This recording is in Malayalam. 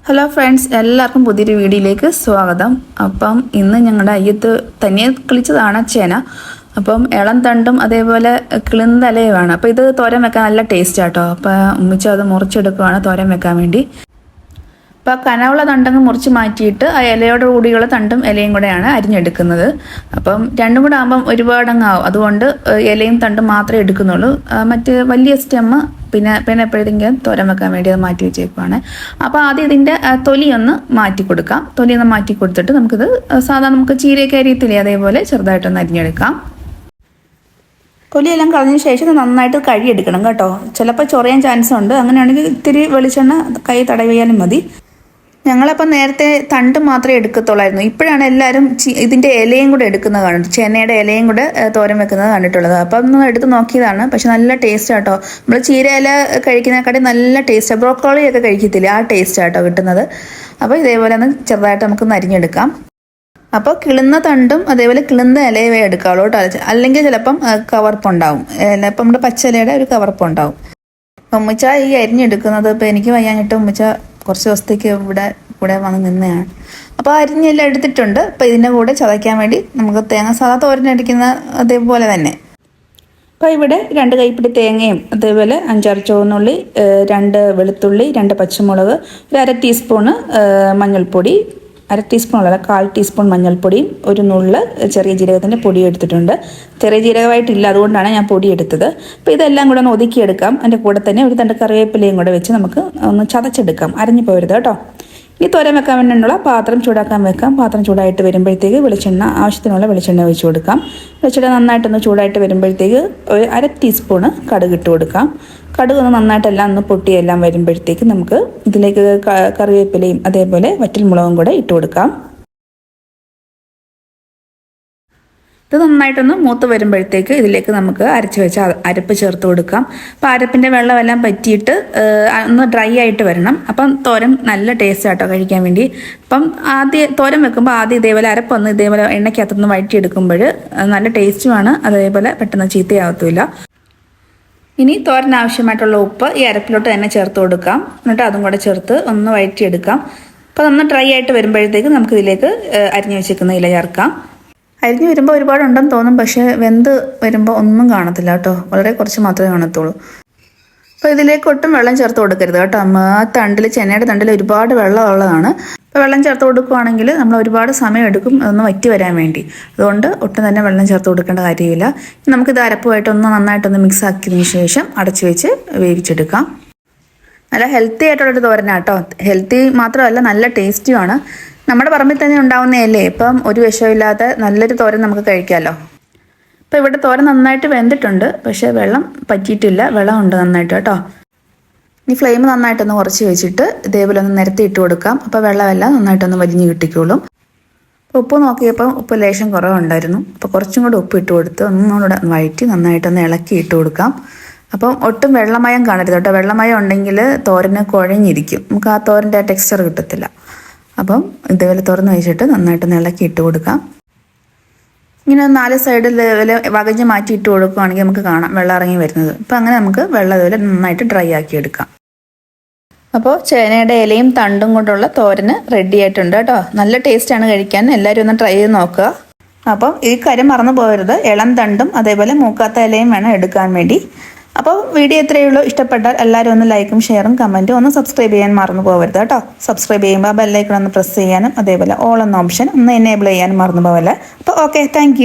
ഹലോ ഫ്രണ്ട്സ്, എല്ലാവർക്കും പുതിയൊരു വീഡിയോയിലേക്ക് സ്വാഗതം. അപ്പം ഇന്ന് ഞങ്ങളുടെ അയ്യത്ത് തന്നെ കിളിച്ചതാണ് ചേന. അപ്പം ഇളം തണ്ടും അതേപോലെ കിളിന്തലയുമാണ്. അപ്പോൾ ഇത് തോരൻ വെക്കാൻ നല്ല ടേസ്റ്റ് ആട്ടോ. അപ്പോൾ ഉമ്മിച്ച അത് മുറിച്ചെടുക്കുകയാണ് തോരൻ വെക്കാൻ വേണ്ടി. അപ്പോൾ കനവുള്ള തണ്ടങ്ങ് മുറിച്ച് മാറ്റിയിട്ട് ആ ഇലയോട് കൂടിയുള്ള തണ്ടും ഇലയും കൂടെയാണ് അരിഞ്ഞെടുക്കുന്നത്. അപ്പം രണ്ടും കൂടെ ആകുമ്പം ഒരുപാടങ്ങ് ആവും. അതുകൊണ്ട് ഇലയും തണ്ടും മാത്രമേ എടുക്കുന്നുള്ളൂ. മറ്റ് വലിയ സ്റ്റെമ്മ് പിന്നെ എപ്പോഴെങ്കിലും തോരൻ വെക്കാൻ വേണ്ടി അത് മാറ്റി വെച്ചേക്കുവാണ്. അപ്പോൾ ആദ്യം ഇതിൻ്റെ തൊലിയൊന്ന് മാറ്റി കൊടുക്കാം. തൊലിയൊന്ന് മാറ്റി കൊടുത്തിട്ട് നമുക്കിത് സാധാരണ നമുക്ക് ചീരയൊക്കെ അരിയത്തില്ലേ, അതേപോലെ ചെറുതായിട്ടൊന്ന് അരിഞ്ഞെടുക്കാം. തൊലിയെല്ലാം കളഞ്ഞ ശേഷം ഇത് നന്നായിട്ട് കഴുകിയെടുക്കണം കേട്ടോ. ചിലപ്പോൾ ചൊറിയാൻ ചാൻസ് ഉണ്ട്. അങ്ങനെയാണെങ്കിൽ ഇത്തിരി വെളിച്ചെണ്ണ കൈ തടവിയാലും മതി. ഞങ്ങളപ്പം നേരത്തെ തണ്ട് മാത്രമേ എടുക്കത്തുള്ളായിരുന്നു. ഇപ്പോഴാണ് എല്ലാവരും ഇതിൻ്റെ ഇലയും കൂടെ എടുക്കുന്നത് കണ്ടിട്ട്, ചേനയുടെ ഇലയും കൂടെ തോരൻ വെക്കുന്നത് കണ്ടിട്ടുള്ളത്. അപ്പം ഒന്ന് എടുത്ത് നോക്കിയതാണ്. പക്ഷെ നല്ല ടേസ്റ്റ് ആട്ടോ. നമ്മൾ ചീര ഇല കഴിക്കുന്നതിനെക്കാട്ടി നല്ല ടേസ്റ്റാണ്. ബ്രോക്കോളി ഒക്കെ കഴിക്കത്തില്ല, ആ ടേസ്റ്റ് ആട്ടോ കിട്ടുന്നത്. അപ്പോൾ ഇതേപോലെ ഒന്ന് ചെറുതായിട്ട് നമുക്കൊന്ന് അരിഞ്ഞെടുക്കാം. അപ്പോൾ കിളുന്ന തണ്ടും അതേപോലെ കിളുന്ന ഇലയവേ എടുക്കാവുള്ളൂ കേട്ടോ. അല്ലെങ്കിൽ ചിലപ്പം കവർപ്പുണ്ടാവും. ഇപ്പം നമ്മുടെ പച്ചിലയുടെ ഒരു കവർപ്പുണ്ടാവും. ഉമ്മിച്ച ഈ അരിഞ്ഞെടുക്കുന്നത് ഇപ്പോൾ എനിക്ക് വയ്യാഞ്ഞിട്ട് ഉമ്മിച്ച കുറച്ച് ദിവസത്തേക്ക് ഇവിടെ വന്ന് നിന്നെയാണ്. അപ്പോൾ അരിഞ്ഞെല്ലാം എടുത്തിട്ടുണ്ട്. അപ്പോൾ ഇതിൻ്റെ കൂടെ ചതയ്ക്കാൻ വേണ്ടി നമുക്ക് തേങ്ങ സാധാ തോരനടിക്കുന്ന അതേപോലെ തന്നെ. അപ്പോൾ ഇവിടെ 2 കൈപ്പിടി തേങ്ങയും അതേപോലെ 5-6 ചുവന്നുള്ളി, 2 വെളുത്തുള്ളി, 2 പച്ചമുളക്, ഒരു 1/2 ടീസ്പൂണ് മഞ്ഞൾപ്പൊടി, 1/2 ടീസ്പൂണല്ല 1/4 ടീസ്പൂൺ മഞ്ഞൾപ്പൊടിയും, ഒരു നുള്ള് ചെറിയ ജീരകത്തിൻ്റെ പൊടി എടുത്തിട്ടുണ്ട്. ചെറിയ ജീരകമായിട്ടില്ല, അതുകൊണ്ടാണ് ഞാൻ പൊടി എടുത്തത്. അപ്പോൾ ഇതെല്ലാം കൂടെ ഒന്ന് ഒതുക്കിയെടുക്കാം. അതിൻ്റെ കൂടെ തന്നെ ഒരു തണ്ട് കറിവേപ്പിലയും കൂടെ വെച്ച് നമുക്ക് ഒന്ന് ചതച്ചെടുക്കാം. അരഞ്ഞു പോരുത് കേട്ടോ. ഈ തോരൻ വെക്കാൻ വേണ്ടിയുള്ള പാത്രം ചൂടാക്കാൻ വെക്കാം. പാത്രം ചൂടായിട്ട് വരുമ്പോഴത്തേക്ക് ആവശ്യത്തിനുള്ള വെളിച്ചെണ്ണ ഒഴിച്ച് കൊടുക്കാം. വെളിച്ചെണ്ണ നന്നായിട്ടൊന്ന് ചൂടായിട്ട് വരുമ്പോഴത്തേക്ക് ഒരു 1/2 ടീസ്പൂണ് കടുക് ഇട്ട് കൊടുക്കാം. കടുക് ഒന്ന് നന്നായിട്ടെല്ലാം ഒന്ന് പൊട്ടിയെല്ലാം വരുമ്പോഴത്തേക്ക് നമുക്ക് ഇതിലേക്ക് കറിവേപ്പിലയും അതേപോലെ വറ്റൽമുളകും കൂടെ ഇട്ട് കൊടുക്കാം. ഇത് നന്നായിട്ടൊന്ന് മൂത്ത് വരുമ്പോഴത്തേക്ക് ഇതിലേക്ക് നമുക്ക് അരച്ച് വെച്ച അരപ്പ് ചേർത്ത് കൊടുക്കാം. അപ്പോൾ അരപ്പിൻ്റെ വെള്ളമെല്ലാം പറ്റിയിട്ട് ഒന്ന് ഡ്രൈ ആയിട്ട് വരണം. അപ്പം തോരൻ നല്ല ടേസ്റ്റ് ആട്ടോ കഴിക്കാൻ വേണ്ടി. അപ്പം തോരൻ വെക്കുമ്പോൾ ആദ്യം ഇതേപോലെ അരപ്പൊന്ന് ഇതേപോലെ എണ്ണയ്ക്കകത്തൊന്ന് വഴറ്റിയെടുക്കുമ്പോൾ നല്ല ടേസ്റ്റുമാണ്. അതേപോലെ പെട്ടെന്ന് ചീത്തയാവത്തുമില്ല. ഇനി തോരൻ ആവശ്യമായിട്ടുള്ള ഉപ്പ് ഈ അരപ്പിലോട്ട് തന്നെ ചേർത്ത് കൊടുക്കാം. എന്നിട്ട് അതും കൂടെ ചേർത്ത് ഒന്ന് വഴറ്റിയെടുക്കാം. അപ്പോൾ ഒന്ന് ഡ്രൈ ആയിട്ട് വരുമ്പോഴത്തേക്ക് നമുക്കിതിലേക്ക് അരിഞ്ഞു വെച്ചിരിക്കുന്ന ഇല ചേർക്കാം. അരിഞ്ഞു വരുമ്പോൾ ഒരുപാടുണ്ടെന്ന് തോന്നും, പക്ഷേ വെന്ത് വരുമ്പോൾ ഒന്നും കാണത്തില്ല കേട്ടോ. വളരെ കുറച്ച് മാത്രമേ കാണത്തുള്ളൂ. അപ്പോൾ ഇതിലേക്ക് ഒട്ടും വെള്ളം ചേർത്ത് കൊടുക്കരുത് കേട്ടോ. ചേനയുടെ തണ്ടിൽ ഒരുപാട് വെള്ളം ഉള്ളതാണ്. അപ്പോൾ വെള്ളം ചേർത്ത് കൊടുക്കുകയാണെങ്കിൽ നമ്മൾ ഒരുപാട് സമയം എടുക്കും അതൊന്ന് വറ്റി വരാൻ വേണ്ടി. അതുകൊണ്ട് ഒട്ടും തന്നെ വെള്ളം ചേർത്ത് കൊടുക്കേണ്ട കാര്യമില്ല. നമുക്കിത് അരപ്പുമായിട്ടൊന്ന് നന്നായിട്ടൊന്ന് മിക്സ് ആക്കിയതിന് ശേഷം അടച്ചു വെച്ച് വേവിച്ചെടുക്കാം. നല്ല ഹെൽത്തി ആയിട്ടുള്ളൊരു തോരനാട്ടോ. ഹെൽത്തി മാത്രമല്ല നല്ല ടേസ്റ്റിയുമാണ്. നമ്മുടെ പറമ്പിൽ തന്നെ ഉണ്ടാവുന്നതല്ലേ. ഇപ്പം ഒരു വിഷമില്ലാതെ നല്ലൊരു തോരൻ നമുക്ക് കഴിക്കാമല്ലോ. അപ്പോൾ ഇവിടെ തോരൻ നന്നായിട്ട് വെന്തിട്ടുണ്ട്, പക്ഷേ വെള്ളം പറ്റിയിട്ടില്ല. വെള്ളമുണ്ട് നന്നായിട്ട് കേട്ടോ. ഇനി ഫ്ലെയിം നന്നായിട്ടൊന്ന് കുറച്ച് വെച്ചിട്ട് ഇതേപോലെ ഒന്ന് നിരത്തി ഇട്ട് കൊടുക്കാം. അപ്പോൾ വെള്ളമെല്ലാം നന്നായിട്ടൊന്ന് വലിഞ്ഞ് കിട്ടിക്കോളും. ഉപ്പ് നോക്കിയപ്പോൾ ഉപ്പ് ലേശം കുറവുണ്ടായിരുന്നു. അപ്പോൾ കുറച്ചും കൂടെ ഉപ്പ് ഇട്ട് കൊടുത്ത് ഒന്നുകൂടെ വഴറ്റി നന്നായിട്ടൊന്ന് ഇളക്കി ഇട്ട് കൊടുക്കാം. അപ്പം ഒട്ടും വെള്ളമയം കാണരുത് കേട്ടോ. വെള്ളമയം ഉണ്ടെങ്കിൽ തോരന് കുഴഞ്ഞിരിക്കും. നമുക്ക് ആ തോരൻ്റെ ആ ടെക്സ്ചർ കിട്ടത്തില്ല. അപ്പം ഇതേപോലെ തുറന്ന് വെച്ചിട്ട് നന്നായിട്ടൊന്ന് ഇളക്കി ഇട്ട് കൊടുക്കാം. ഇങ്ങനെ 4 സൈഡിൽ ഇതേപോലെ വകഞ്ഞ് മാറ്റി ഇട്ട് കൊടുക്കുകയാണെങ്കിൽ നമുക്ക് കാണാം വെള്ളം ഇറങ്ങി വരുന്നത്. അപ്പം അങ്ങനെ നമുക്ക് വെള്ളം ഇതുപോലെ നന്നായിട്ട് ഡ്രൈ ആക്കി എടുക്കാം. അപ്പോൾ ചേനയുടെ ഇലയും തണ്ടും കൊണ്ടുള്ള തോരന് റെഡി ആയിട്ടുണ്ട് കേട്ടോ. നല്ല ടേസ്റ്റാണ് കഴിക്കാൻ. എല്ലാവരും ഒന്ന് ട്രൈ ചെയ്ത് നോക്കുക. അപ്പം ഈ കാര്യം മറന്നു പോകരുത്. ഇളം തണ്ടും അതേപോലെ മൂക്കാത്ത ഇലയും വേണം എടുക്കാൻ വേണ്ടി. അപ്പോൾ വീഡിയോ എത്രയേ ഉള്ളൂ. ഇഷ്ടപ്പെട്ടാൽ എല്ലാവരും ഒന്ന് ലൈക്കും ഷെയറും കമൻറ്റും ഒന്ന് സബ്സ്ക്രൈബ് ചെയ്യാൻ മറന്നു പോകരുത് കേട്ടോ. സബ്സ്ക്രൈബ് ചെയ്യുമ്പോൾ ബെല്ലൈക്കൺ ഒന്ന് പ്രസ് ചെയ്യാനും അതേപോലെ ഓൾ എന്ന ഓപ്ഷൻ ഒന്ന് എനേബിൾ ചെയ്യാനും മറന്നു പോകല്ലേ. അപ്പോൾ ഓക്കെ, താങ്ക്